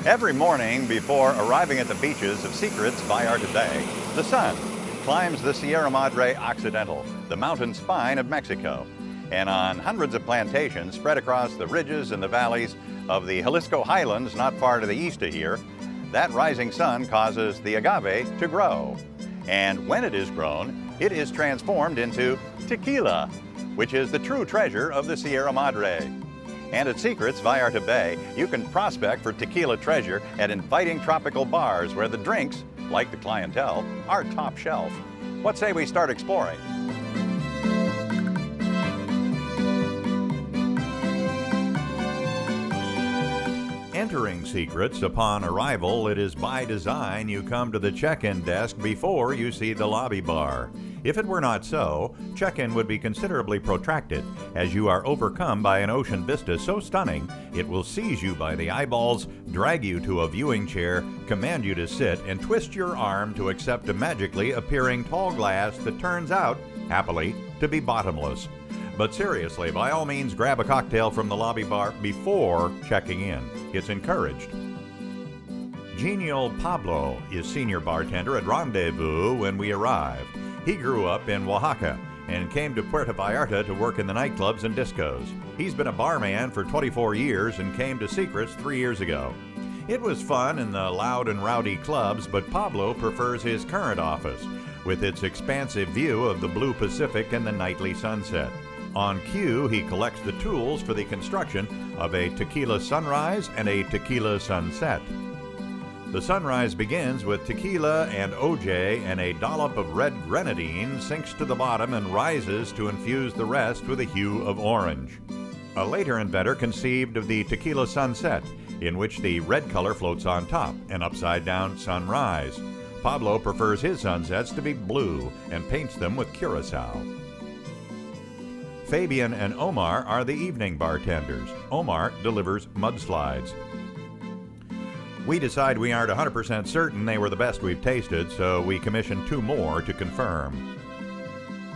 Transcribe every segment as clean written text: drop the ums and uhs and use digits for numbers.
Every morning before arriving at the beaches of Secrets Vallarta Bay, the sun climbs the Sierra Madre Occidental, the mountain spine of Mexico. And on hundreds of plantations spread across the ridges and the valleys of the Jalisco Highlands not far to the east of here, that rising sun causes the agave to grow. And when it is grown, it is transformed into tequila, which is the true treasure of the Sierra Madre. And at Secrets Vallarta Bay, you can prospect for tequila treasure at inviting tropical bars where the drinks, like the clientele, are top shelf. What say we start exploring? Entering Secrets, upon arrival, it is by design you come to the check-in desk before you see the lobby bar. If it were not so, check-in would be considerably protracted, as you are overcome by an ocean vista so stunning it will seize you by the eyeballs, drag you to a viewing chair, command you to sit, and twist your arm to accept a magically appearing tall glass that turns out, happily, to be bottomless. But seriously, by all means, grab a cocktail from the lobby bar before checking in. It's encouraged. Genial Pablo is senior bartender at Rendezvous when we arrived. He grew up in Oaxaca and came to Puerto Vallarta to work in the nightclubs and discos. He's been a barman for 24 years and came to Secrets 3 years ago. It was fun in the loud and rowdy clubs, but Pablo prefers his current office, with its expansive view of the blue Pacific and the nightly sunset. On cue, he collects the tools for the construction of a tequila sunrise and a tequila sunset. The sunrise begins with tequila and OJ, and a dollop of red grenadine sinks to the bottom and rises to infuse the rest with a hue of orange. A later inventor conceived of the tequila sunset, in which the red color floats on top, an upside-down sunrise. Pablo prefers his sunsets to be blue and paints them with curacao. Fabian and Omar are the evening bartenders. Omar delivers mudslides. We decide we aren't 100% certain they were the best we've tasted, so we commission 2 more to confirm.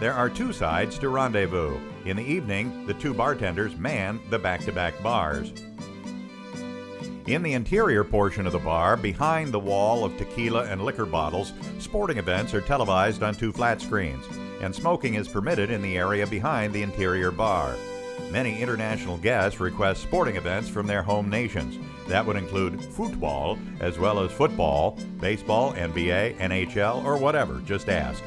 There are 2 sides to Rendezvous. In the evening, the 2 bartenders man the back-to-back bars. In the interior portion of the bar, behind the wall of tequila and liquor bottles, sporting events are televised on 2 flat screens, and smoking is permitted in the area behind the interior bar. Many international guests request sporting events from their home nations. That would include football, as well as football, baseball, NBA, NHL, or whatever, just ask.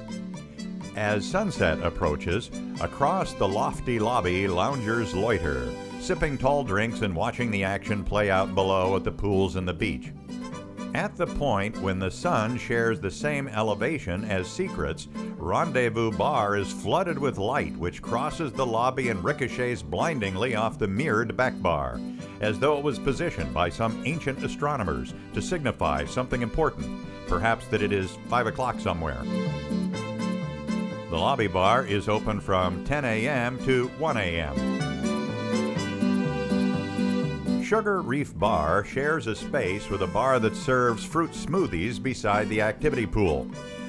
As sunset approaches, across the lofty lobby, loungers loiter, sipping tall drinks and watching the action play out below at the pools and the beach. At the point when the sun shares the same elevation as Secrets, Rendezvous Bar is flooded with light which crosses the lobby and ricochets blindingly off the mirrored back bar, as though it was positioned by some ancient astronomers to signify something important, perhaps that it is 5 o'clock somewhere. The lobby bar is open from 10 a.m. to 1 a.m. Sugar Reef Bar shares a space with a bar that serves fruit smoothies beside the activity pool.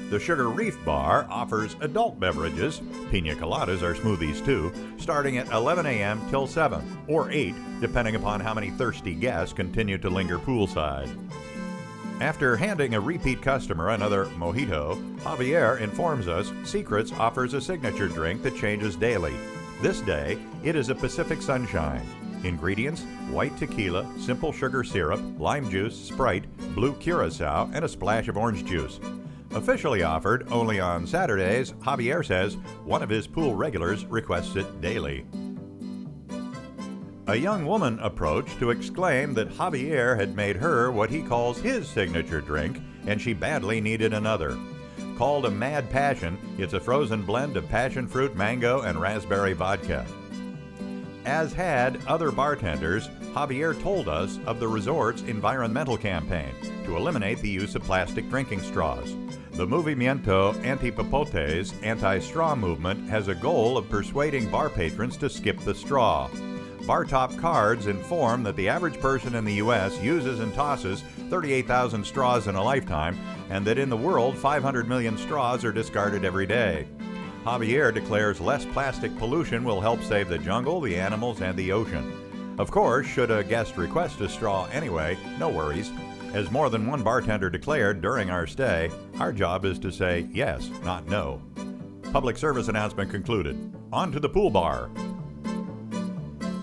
The Sugar Reef Bar offers adult beverages, pina coladas are smoothies too, starting at 11 a.m. till 7, or 8, depending upon how many thirsty guests continue to linger poolside. After handing a repeat customer another Mojito, Javier informs us Secrets offers a signature drink that changes daily. This day, it is a Pacific Sunshine. Ingredients: white tequila, simple sugar syrup, lime juice, Sprite, blue curacao, and a splash of orange juice. Officially offered only on Saturdays, Javier says one of his pool regulars requests it daily. A young woman approached to exclaim that Javier had made her what he calls his signature drink, and she badly needed another. Called a Mad Passion, it's a frozen blend of passion fruit, mango, and raspberry vodka. As had other bartenders, Javier told us of the resort's environmental campaign to eliminate the use of plastic drinking straws. The Movimiento Antipopotes anti-straw movement has a goal of persuading bar patrons to skip the straw. Bar top cards inform that the average person in the U.S. uses and tosses 38,000 straws in a lifetime, and that in the world 500 million straws are discarded every day. Javier declares less plastic pollution will help save the jungle, the animals, and the ocean. Of course, should a guest request a straw anyway, no worries. As more than one bartender declared during our stay, our job is to say yes, not no. Public service announcement concluded. On to the pool bar.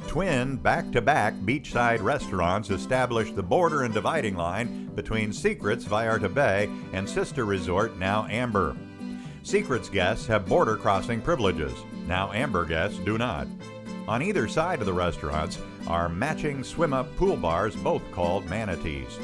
Twin back-to-back beachside restaurants establish the border and dividing line between Secrets Vallarta Bay and sister resort Now Amber. Secrets guests have border crossing privileges. Now Amber guests do not. On either side of the restaurants are matching swim-up pool bars, both called manatees.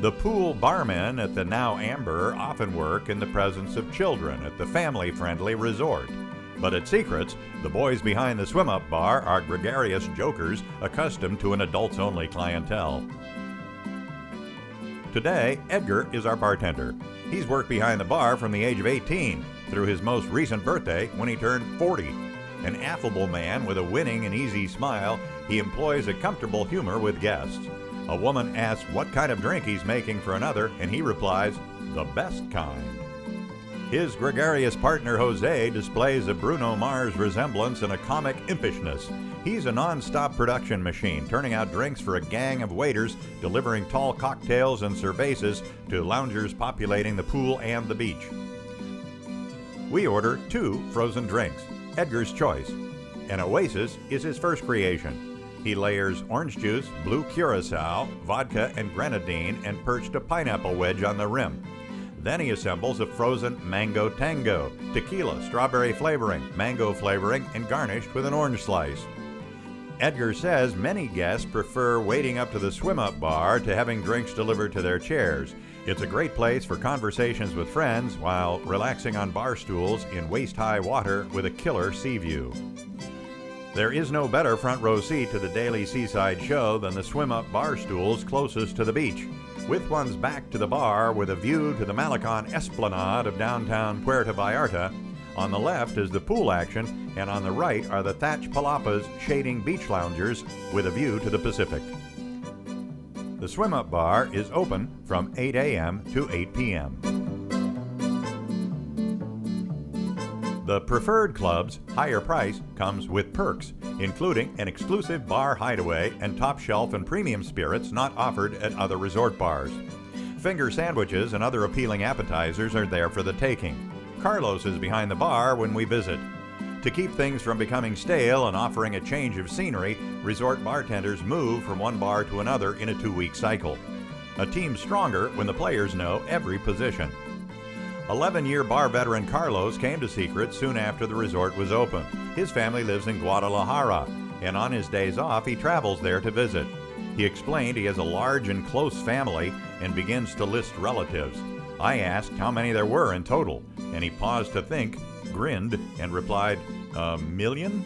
The pool barmen at the Now Amber often work in the presence of children at the family-friendly resort. But at Secrets, the boys behind the swim-up bar are gregarious jokers accustomed to an adults-only clientele. Today, Edgar is our bartender. He's worked behind the bar from the age of 18 through his most recent birthday when he turned 40. An affable man with a winning and easy smile, he employs a comfortable humor with guests. A woman asks what kind of drink he's making for another, and he replies, "The best kind." His gregarious partner Jose displays a Bruno Mars resemblance and a comic impishness. He's a non-stop production machine, turning out drinks for a gang of waiters, delivering tall cocktails and cervezas to loungers populating the pool and the beach. We order 2 frozen drinks, Edgar's choice. An Oasis is his first creation. He layers orange juice, blue curacao, vodka, and grenadine, and perched a pineapple wedge on the rim. Then he assembles a frozen mango tango, tequila, strawberry flavoring, mango flavoring, and garnished with an orange slice. Edgar says many guests prefer waiting up to the swim-up bar to having drinks delivered to their chairs. It's a great place for conversations with friends while relaxing on bar stools in waist-high water with a killer sea view. There is no better front row seat to the daily seaside show than the swim-up bar stools closest to the beach. With one's back to the bar with a view to the Malecon Esplanade of downtown Puerto Vallarta, on the left is the pool action, and on the right are the thatch palapas shading beach loungers with a view to the Pacific. The swim-up bar is open from 8 a.m. to 8 p.m. The Preferred Club's higher price comes with perks, including an exclusive bar hideaway and top shelf and premium spirits not offered at other resort bars. Finger sandwiches and other appealing appetizers are there for the taking. Carlos is behind the bar when we visit. To keep things from becoming stale and offering a change of scenery, resort bartenders move from one bar to another in a 2-week cycle. A team's stronger when the players know every position. 11-year bar veteran Carlos came to Secrets soon after the resort was open. His family lives in Guadalajara, and on his days off he travels there to visit. He explained he has a large and close family and begins to list relatives. I asked how many there were in total, and he paused to think, grinned, and replied, "A million?"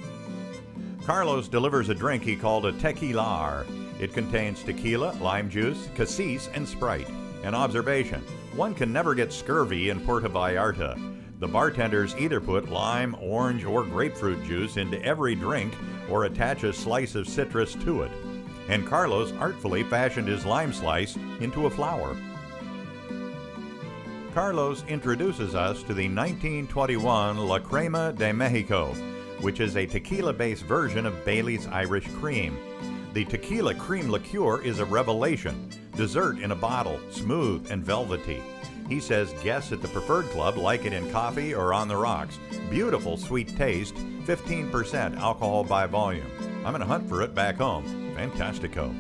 Carlos delivers a drink he called a Tequila. It contains tequila, lime juice, cassis, and Sprite. An observation: one can never get scurvy in Puerto Vallarta. The bartenders either put lime, orange, or grapefruit juice into every drink or attach a slice of citrus to it. And Carlos artfully fashioned his lime slice into a flower. Carlos introduces us to the 1921 La Crema de Mexico, which is a tequila-based version of Bailey's Irish Cream. The tequila cream liqueur is a revelation. Dessert in a bottle, smooth and velvety. He says guests at the Preferred Club like it in coffee or on the rocks. Beautiful sweet taste, 15% alcohol by volume. I'm going to hunt for it back home. Fantastico.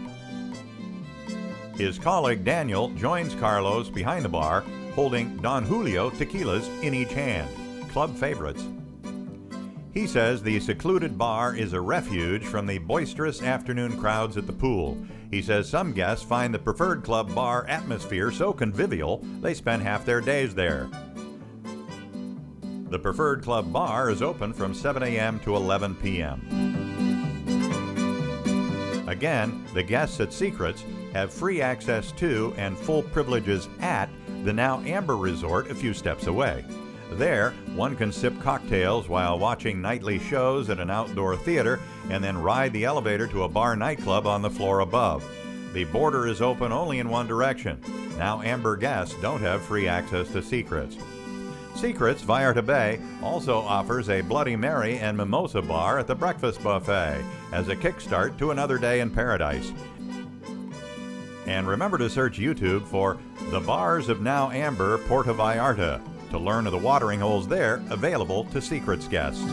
His colleague Daniel joins Carlos behind the bar, holding Don Julio tequilas in each hand, club favorites. He says the secluded bar is a refuge from the boisterous afternoon crowds at the pool. He says some guests find the Preferred Club bar atmosphere so convivial they spend half their days there. The Preferred Club bar is open from 7 a.m. to 11 p.m. Again, the guests at Secrets have free access to and full privileges at the Now Amber Resort a few steps away. There, one can sip cocktails while watching nightly shows at an outdoor theater and then ride the elevator to a bar nightclub on the floor above. The border is open only in one direction. Now Amber guests don't have free access to Secrets. Secrets Vallarta Bay also offers a Bloody Mary and mimosa bar at the breakfast buffet, as a kickstart to another day in paradise. And remember to search YouTube for The Bars of Now Amber, Puerto Vallarta to learn of the watering holes there available to Secrets guests.